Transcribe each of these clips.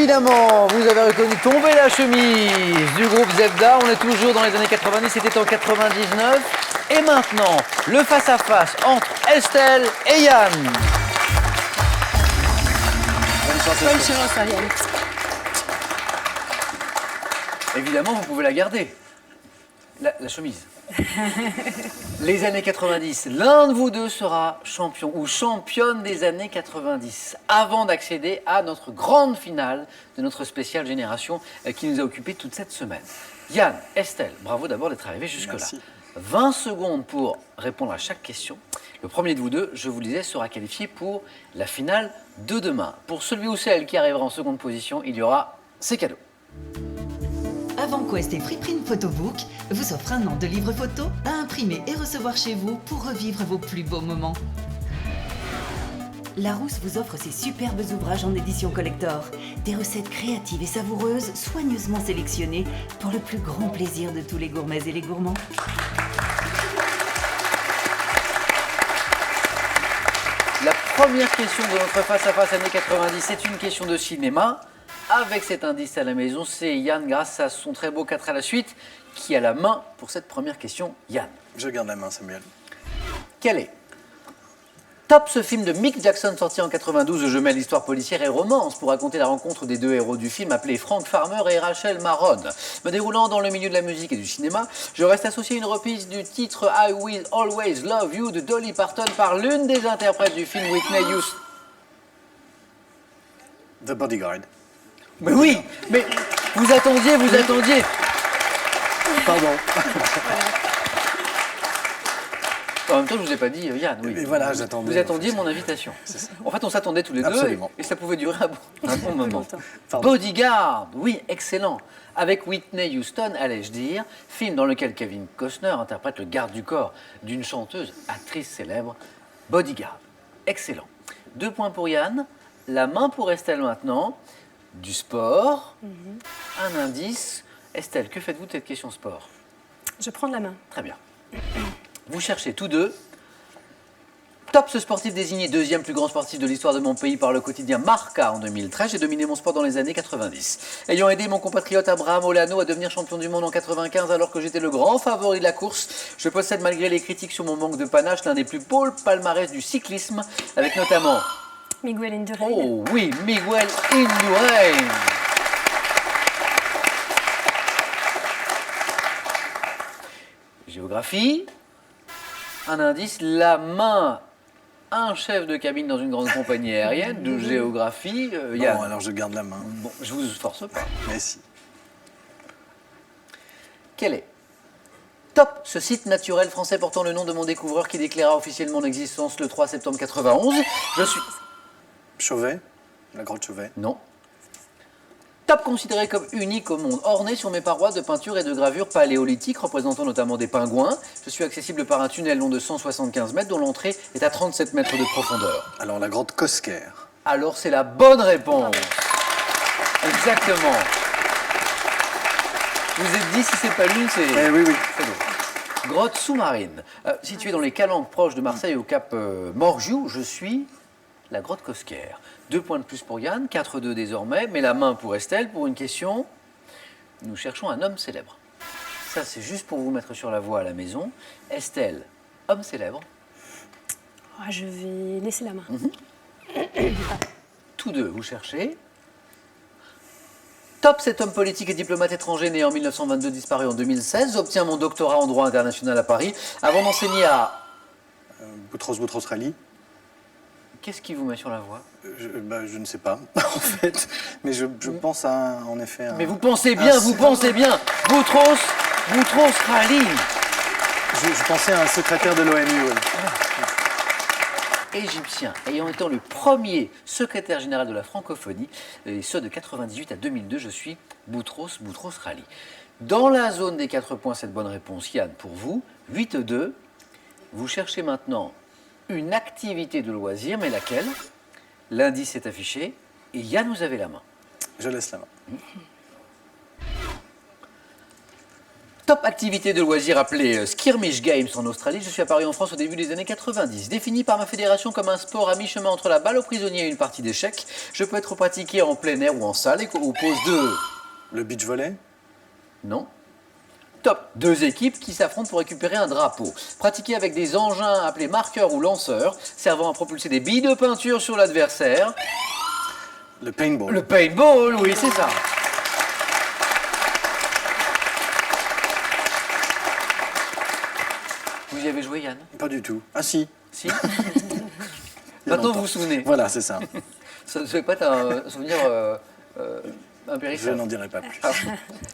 Évidemment, vous avez reconnu Tomber la chemise du groupe Zebda. On est toujours dans les années 90, c'était en 99. Et maintenant, le face-à-face entre Estelle et Yann. Bonne chance, Ariane. Évidemment, vous pouvez la garder. La chemise. Les années 90, l'un de vous deux sera champion ou championne des années 90 avant d'accéder à notre grande finale de notre spéciale génération qui nous a occupé toute cette semaine. Yann, Estelle, bravo d'abord d'être arrivés jusque-là. 20 secondes pour répondre à chaque question. Le premier de vous deux, je vous le disais, sera qualifié pour la finale de demain. Pour celui ou celle qui arrivera en seconde position, il y aura ces cadeaux. AvantQuest et Freeprint Photobook vous offrent un an de livres photos à imprimer et recevoir chez vous pour revivre vos plus beaux moments. Larousse vous offre ses superbes ouvrages en édition collector. Des recettes créatives et savoureuses, soigneusement sélectionnées pour le plus grand plaisir de tous les gourmets et les gourmands. La première question de notre face-à-face années 90, c'est une question de cinéma. Avec cet indice à la maison, c'est Yann, grâce à son très beau 4 à la suite, qui a la main pour cette première question. Yann. Je garde la main, Samuel. Quel est Top, ce film de Mick Jackson sorti en 92, je mêle l'histoire policière et romance pour raconter la rencontre des deux héros du film appelés Frank Farmer et Rachel Marron. Me déroulant dans le milieu de la musique et du cinéma, je reste associé à une reprise du titre I Will Always Love You de Dolly Parton par l'une des interprètes du film, Whitney Houston. The Bodyguard. Mais oui, mais vous attendiez. Pardon. En même temps, je ne vous ai pas dit, Yann, oui. Et voilà, j'attendais. Vous attendiez mon invitation. En fait, on s'attendait tous les deux Absolument. et ça pouvait durer un bon moment. Pardon. Bodyguard, oui, excellent. Avec Whitney Houston, allais-je dire, film dans lequel Kevin Costner interprète le garde du corps d'une chanteuse, actrice célèbre. Bodyguard, excellent. 2 points pour Yann, la main pour Estelle maintenant. Du sport, un indice. Estelle, que faites-vous de cette question sport? Je prends de la main. Très bien. Vous cherchez tous deux. Top, ce sportif désigné deuxième plus grand sportif de l'histoire de mon pays par le quotidien Marca en 2013. J'ai dominé mon sport dans les années 90. Ayant aidé mon compatriote Abraham Olano à devenir champion du monde en 95 alors que j'étais le grand favori de la course, je possède malgré les critiques sur mon manque de panache l'un des plus beaux palmarès du cyclisme avec notamment... Miguel Indurain. Oh oui, Miguel Indurain. Géographie. Un indice, la main. Un chef de cabine dans une grande compagnie aérienne de géographie. Bon, alors je garde la main. Bon, je vous force pas. Mais si. Quel est Top, ce site naturel français portant le nom de mon découvreur qui déclara officiellement mon existence le 3 septembre 91. Je suis... Chauvet, la grotte Chauvet. Non. Top, considéré comme unique au monde, orné sur mes parois de peintures et de gravures paléolithiques représentant notamment des pingouins. Je suis accessible par un tunnel long de 175 mètres dont l'entrée est à 37 mètres de profondeur. Alors la grotte Cosquer. Alors c'est la bonne réponse. Exactement. Vous êtes dit si c'est pas l'une, c'est... Eh oui, oui. C'est l'autre. Grotte sous-marine. Située dans les Calanques proches de Marseille au cap Morgiou, je suis la grotte Cosquer. 2 points de plus pour Yann, 4-2 désormais, mais la main pour Estelle pour une question. Nous cherchons un homme célèbre. Ça, c'est juste pour vous mettre sur la voie à la maison. Estelle, homme célèbre. Oh, je vais laisser la main. Tous deux, vous cherchez. Top, cet homme politique et diplomate étranger né en 1922, disparu en 2016, obtient mon doctorat en droit international à Paris avant d'enseigner à... Boutros Boutros-Ghali. Qu'est-ce qui vous met sur la voie? Je ne sais pas, en fait. Mais je pense à, en effet... Mais vous pensez bien, pensez bien. Boutros Ghali. Je pensais à un secrétaire de l'ONU, oui. Égyptien, ayant été le premier secrétaire général de la francophonie, et ce de 98 à 2002, je suis Boutros Ghali. Dans la zone des 4 points, cette bonne réponse, Yann, pour vous, 8-2. Vous cherchez maintenant une activité de loisir, mais laquelle? L'indice est affiché, et Yann, vous avez la main. Je laisse la main. Top activité de loisirs appelée Skirmish Games en Australie. Je suis apparu en France au début des années 90. Défini par ma fédération comme un sport à mi-chemin entre la balle aux prisonniers et une partie d'échecs, je peux être pratiqué en plein air ou en salle et oppose deux. Le beach volley? Non. Top. Deux équipes qui s'affrontent pour récupérer un drapeau. Pratiqué avec des engins appelés marqueurs ou lanceurs, servant à propulser des billes de peinture sur l'adversaire. Le paintball? Le paintball, oui, c'est ça. Vous y avez joué, Yann? Pas du tout. Ah si. Si. Maintenant, vous vous souvenez. Voilà, c'est ça. Ça ne devait pas être un souvenir Je impérissable. n'en dirai pas plus.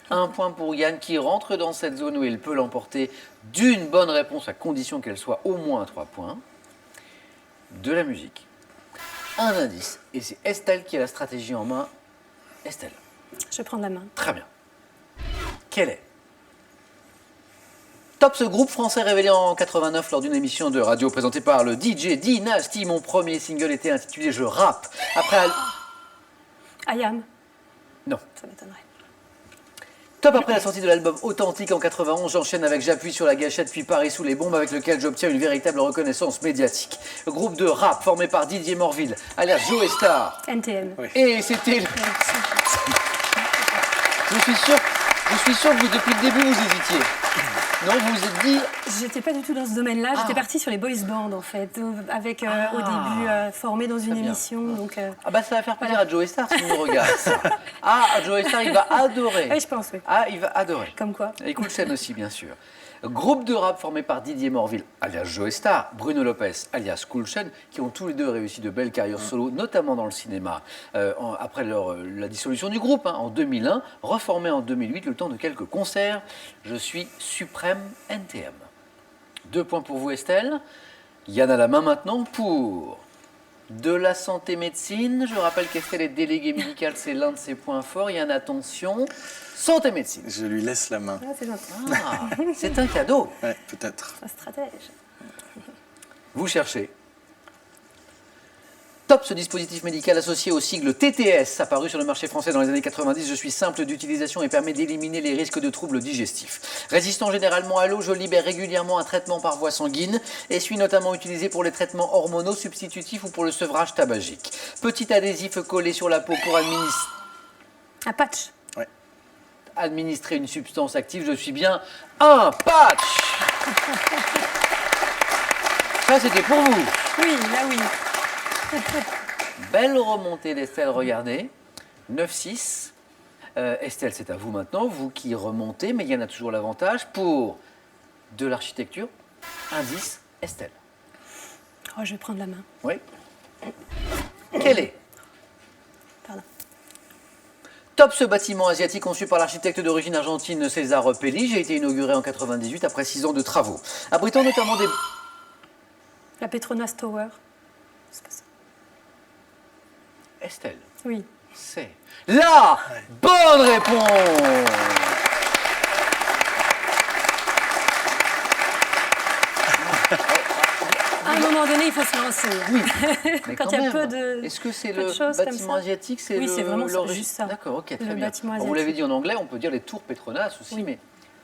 Un point pour Yann qui rentre dans cette zone où il peut l'emporter d'une bonne réponse à condition qu'elle soit au moins 3 points. De la musique. Un indice. Et c'est Estelle qui a la stratégie en main. Estelle. Je vais prendre la main. Très bien. Quelle est? Top, ce groupe français révélé en 89 lors d'une émission de radio présentée par le DJ Dynasty. Mon premier single était intitulé Je rappe. Après... Ayam. Non. Ça m'étonnerait. Top, après la sortie de l'album Authentique en 91, j'enchaîne avec J'appuie sur la gâchette puis Paris sous les bombes avec lequel j'obtiens une véritable reconnaissance médiatique. Groupe de rap formé par Didier Morville, alias Joe Star. NTM. Oui. Et c'était... Je suis sûr que vous, depuis le début, vous hésitiez. Non, vous vous êtes dit... J'étais pas du tout dans ce domaine-là. J'étais partie sur les boys bands, en fait, avec au début formée dans une bien. émission. Donc, Ah bah ça va faire plaisir à Joe Star s'il nous regarde. Ça. Ah, Joe Star, il va adorer. oui, je pense, oui. Ah, il va adorer. Comme quoi. Et Cool Chain aussi, bien sûr. Groupe de rap formé par Didier Morville, alias Joe Star, Bruno Lopez, alias Cool Chain, qui ont tous les deux réussi de belles carrières solo, notamment dans le cinéma. Après la dissolution du groupe, en 2001, reformé en 2008, le temps de quelques concerts, je suis Suprême NTM. 2 points pour vous, Estelle. Yann a la main maintenant pour de la santé médecine. Je rappelle qu'Estelle est déléguée médicale, c'est l'un de ses points forts. Yann, attention, santé médecine. Je lui laisse la main. Ah, c'est gentil. Ah, c'est un cadeau. Ouais, peut-être. Un stratège. Vous cherchez. Top, ce dispositif médical associé au sigle TTS, apparu sur le marché français dans les années 90. Je suis simple d'utilisation et permet d'éliminer les risques de troubles digestifs. Résistant généralement à l'eau, je libère régulièrement un traitement par voie sanguine et suis notamment utilisé pour les traitements hormonaux substitutifs ou pour le sevrage tabagique. Petit adhésif collé sur la peau pour Un patch. administrer une substance active. Je suis bien un patch. Ça, c'était pour vous. Oui, là oui. Belle remontée d'Estelle, regardez. 9-6. Estelle, c'est à vous maintenant, vous qui remontez, mais il y en a toujours l'avantage pour de l'architecture. Indice, Estelle. Oh, je vais prendre la main. Oui. Quel est? Pardon. Top, ce bâtiment asiatique conçu par l'architecte d'origine argentine César Pelli. J'ai été inauguré en 98 après 6 ans de travaux. Abritant notamment des... La Petronas Tower. C'est pas ça. Estelle. Oui. C'est la bonne réponse. À un moment donné, il faut se lancer. Oui, mais Quand il y a même. peu de... Est-ce que c'est peu de le choses comme bâtiment ça. asiatique? Oui, c'est vraiment ça, l'origine- juste ça. D'accord, ok, très Le bien. bâtiment Bon, vous l'avez asiatique. dit en anglais, on peut dire les tours Petronas aussi, Oui.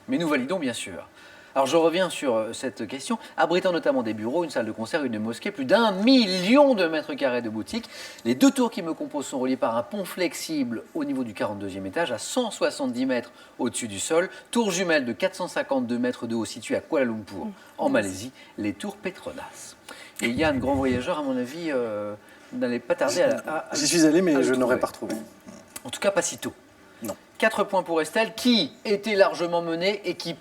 mais nous validons bien sûr. Alors je reviens sur cette question. Abritant notamment des bureaux, une salle de concert, une mosquée, plus d'1 million de mètres carrés de boutiques. Les 2 tours qui me composent sont reliées par un pont flexible au niveau du 42e étage, à 170 mètres au-dessus du sol. Tour jumelle de 452 mètres de haut située à Kuala Lumpur, en Malaisie, les tours Petronas. Et Yann, grand voyageur, à mon avis, n'allait pas tarder à J'y suis allé, à mais le je n'aurais trouver. pas retrouvé. En tout cas, pas si tôt. Non. 4 points pour Estelle, qui était largement menée et qui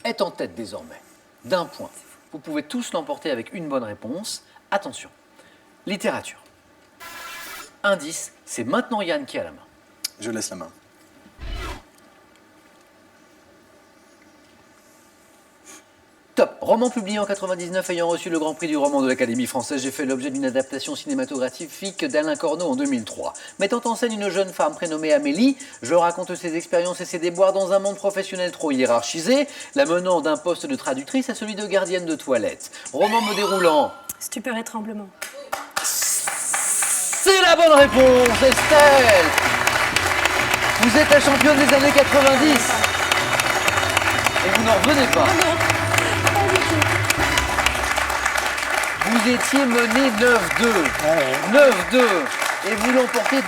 est en tête désormais, d'1 point. Vous pouvez tous l'emporter avec une bonne réponse. Attention, littérature. Indice, c'est maintenant Yann qui a la main. Je laisse la main. Top. Roman publié en 99 ayant reçu le Grand Prix du roman de l'Académie française, j'ai fait l'objet d'une adaptation cinématographique d'Alain Corneau en 2003. Mettant en scène une jeune femme prénommée Amélie, je raconte ses expériences et ses déboires dans un monde professionnel trop hiérarchisé, la menant d'un poste de traductrice à celui de gardienne de toilette. Roman me déroulant. Stupeur et tremblement. C'est la bonne réponse, Estelle. Vous êtes la championne des années 90. Et vous n'en revenez pas. Ah non, pas du tout. Vous étiez mené 9-2. Ah ouais. 9-2. Et vous l'emportez 12-9.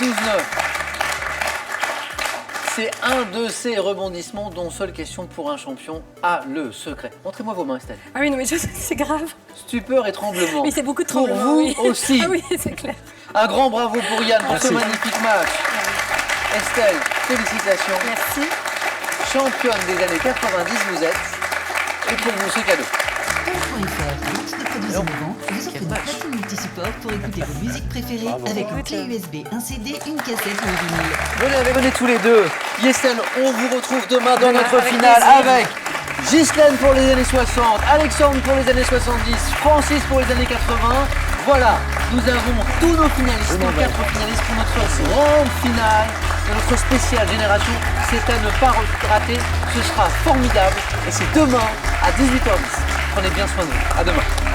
C'est un de ces rebondissements dont seule question pour un champion a le secret. Montrez-moi vos mains, Estelle. Ah oui, non, mais c'est grave. Stupeur et tremblement. Mais c'est beaucoup de Pour tremblement. vous oui. aussi. Ah oui, c'est clair. Un grand bravo pour Yann pour ce Merci. magnifique match. Estelle, félicitations. Merci. Championne des années 90, vous êtes. Et pour vous, ce cadeau. Pôle.fr, box de produits Alors, innovants, vous offre quel une match. platine multisupport pour écouter vos musiques préférées Bravo. avec une clé USB, un CD, une cassette ou un vinyle. Venez tous les deux. Estelle, on vous retrouve demain dans Demain, notre avec finale plaisir. avec Ghislaine pour les années 60, Alexandre pour les années 70, Francis pour les années 80. Voilà, nous avons tous nos finalistes, nos 4 finalistes pour notre grande finale de notre spéciale génération. C'est à ne pas rater, ce sera formidable et c'est demain à 18h10. Prenez bien soin de vous. À demain.